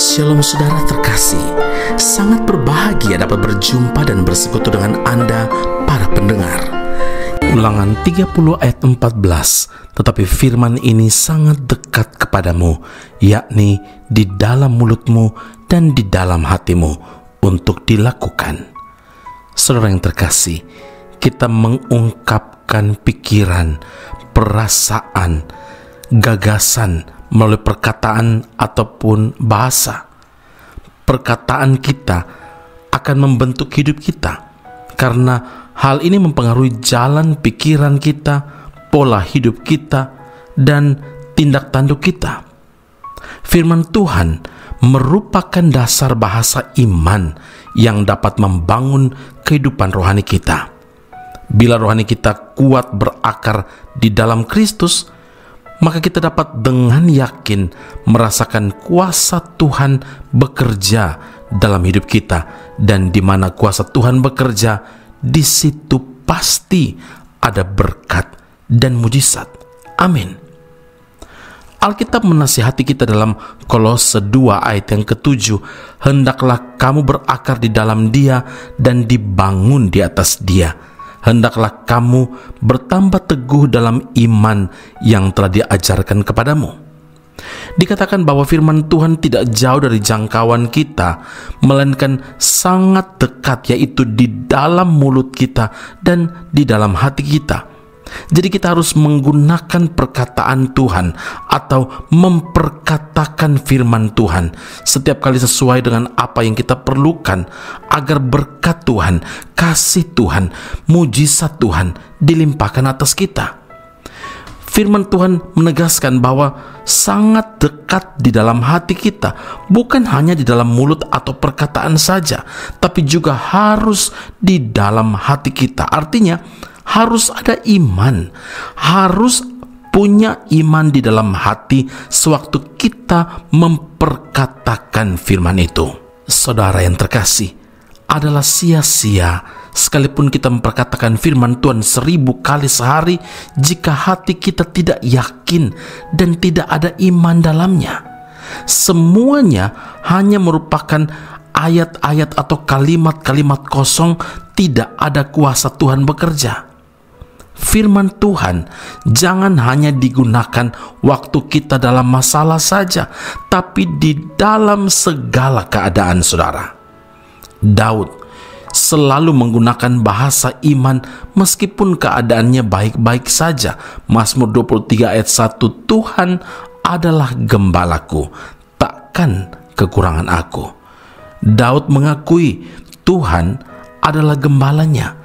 Shalom saudara terkasih, sangat berbahagia dapat berjumpa dan bersekutu dengan Anda para pendengar. Ulangan 30 ayat 14, tetapi firman ini sangat dekat kepadamu, yakni di dalam mulutmu dan di dalam hatimu untuk dilakukan. Saudara yang terkasih, kita mengungkapkan pikiran, perasaan, gagasan melalui perkataan ataupun bahasa. Perkataan kita akan membentuk hidup kita, karena hal ini mempengaruhi jalan pikiran kita, pola hidup kita, dan tindak tanduk kita. Firman Tuhan merupakan dasar bahasa iman yang dapat membangun kehidupan rohani kita. Bila rohani kita kuat berakar di dalam Kristus, maka kita dapat dengan yakin merasakan kuasa Tuhan bekerja dalam hidup kita, dan di mana kuasa Tuhan bekerja, di situ pasti ada berkat dan mujizat. Amin. Alkitab menasihati kita dalam Kolose 2 ayat yang ke-7, hendaklah kamu berakar di dalam Dia dan dibangun di atas Dia. Hendaklah kamu bertambah teguh dalam iman yang telah diajarkan kepadamu. Dikatakan bahwa firman Tuhan tidak jauh dari jangkauan kita, melainkan sangat dekat, yaitu di dalam mulut kita dan di dalam hati kita. Jadi kita harus menggunakan perkataan Tuhan atau memperkatakan firman Tuhan setiap kali sesuai dengan apa yang kita perlukan, agar berkat Tuhan, kasih Tuhan, mujizat Tuhan dilimpahkan atas kita. Firman Tuhan menegaskan bahwa sangat dekat di dalam hati kita, bukan hanya di dalam mulut atau perkataan saja, tapi juga harus di dalam hati kita. Artinya harus ada iman, harus punya iman di dalam hati sewaktu kita memperkatakan firman itu. Saudara yang terkasih, adalah sia-sia sekalipun kita memperkatakan firman Tuhan 1000 kali sehari, jika hati kita tidak yakin dan tidak ada iman dalamnya. Semuanya hanya merupakan ayat-ayat atau kalimat-kalimat kosong, tidak ada kuasa Tuhan bekerja. Firman Tuhan jangan hanya digunakan waktu kita dalam masalah saja, tapi di dalam segala keadaan, saudara. Daud selalu menggunakan bahasa iman meskipun keadaannya baik-baik saja. Mazmur 23 ayat 1, Tuhan adalah gembalaku, takkan kekurangan aku. Daud mengakui Tuhan adalah gembalanya,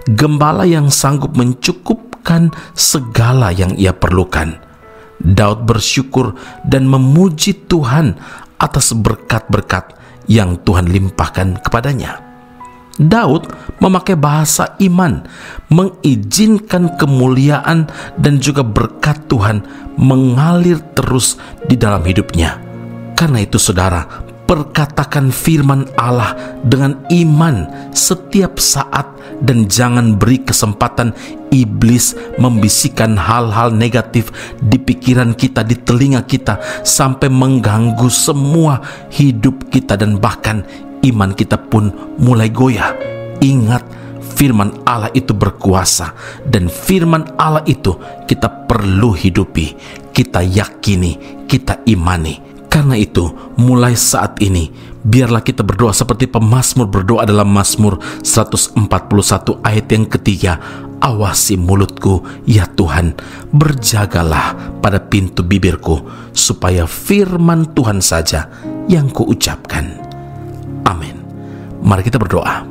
gembala yang sanggup mencukupkan segala yang ia perlukan. Daud bersyukur dan memuji Tuhan atas berkat-berkat yang Tuhan limpahkan kepadanya. Daud memakai bahasa iman, mengizinkan kemuliaan dan juga berkat Tuhan mengalir terus di dalam hidupnya. Karena itu, saudara, perkatakan firman Allah dengan iman setiap saat, dan jangan beri kesempatan iblis membisikkan hal-hal negatif di pikiran kita, di telinga kita, sampai mengganggu semua hidup kita, dan bahkan iman kita pun mulai goyah. Ingat, firman Allah itu berkuasa, dan firman Allah itu kita perlu hidupi, kita yakini, kita imani. Karena itu, mulai saat ini, biarlah kita berdoa seperti pemazmur berdoa dalam Mazmur 141 ayat yang ketiga. Awasi mulutku, ya Tuhan, berjagalah pada pintu bibirku, supaya firman Tuhan saja yang kuucapkan. Amin. Mari kita berdoa.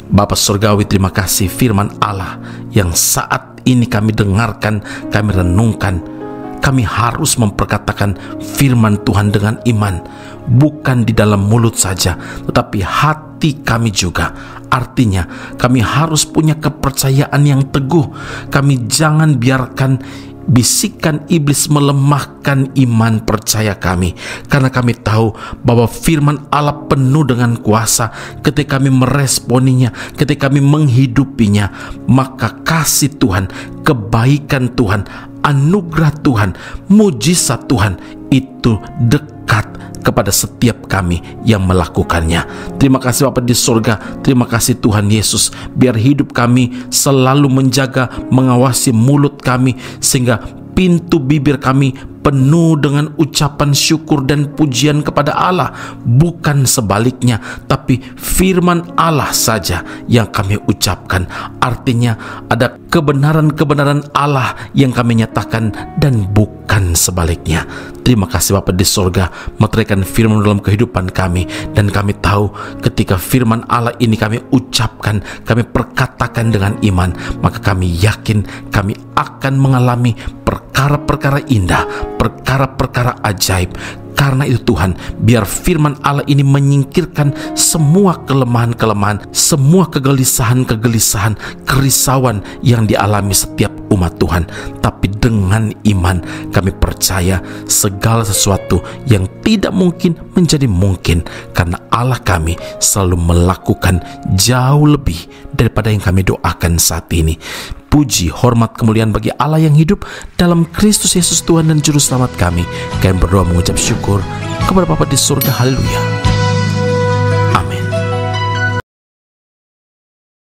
Bapa Surgawi, terima kasih firman Allah yang saat ini kami dengarkan, kami renungkan. Kami harus memperkatakan firman Tuhan dengan iman, bukan di dalam mulut saja, tetapi hati kami juga. Artinya, kami harus punya kepercayaan yang teguh. Kami jangan biarkan bisikan iblis melemahkan iman percaya kami, karena kami tahu bahwa firman Allah penuh dengan kuasa. Ketika kami meresponinya, ketika kami menghidupinya, maka kasih Tuhan, kebaikan Tuhan, anugerah Tuhan, mujizat Tuhan itu dekat kepada setiap kami yang melakukannya. Terima kasih Bapa di surga, terima kasih Tuhan Yesus. Biar hidup kami selalu menjaga, mengawasi mulut kami, sehingga pintu bibir kami penuh dengan ucapan syukur dan pujian kepada Allah, bukan sebaliknya, tapi firman Allah saja yang kami ucapkan. Artinya ada kebenaran-kebenaran Allah yang kami nyatakan dan bukan sebaliknya. Terima kasih Bapa di surga, meteraikan firman dalam kehidupan kami, dan kami tahu ketika firman Allah ini kami ucapkan, kami perkatakan dengan iman, maka kami yakin kami akan mengalami perkara-perkara indah, perkara-perkara ajaib. Karena itu Tuhan, biar firman Allah ini menyingkirkan semua kelemahan-kelemahan, semua kegelisahan-kegelisahan, kerisauan yang dialami setiap umat Tuhan. Tapi dengan iman kami percaya segala sesuatu yang tidak mungkin menjadi mungkin, karena Allah kami selalu melakukan jauh lebih daripada yang kami doakan saat ini. Puji, hormat, kemuliaan bagi Allah yang hidup dalam Kristus Yesus Tuhan dan Juru Selamat kami. Kami berdoa mengucap syukur kepada Bapa di surga. Haleluya.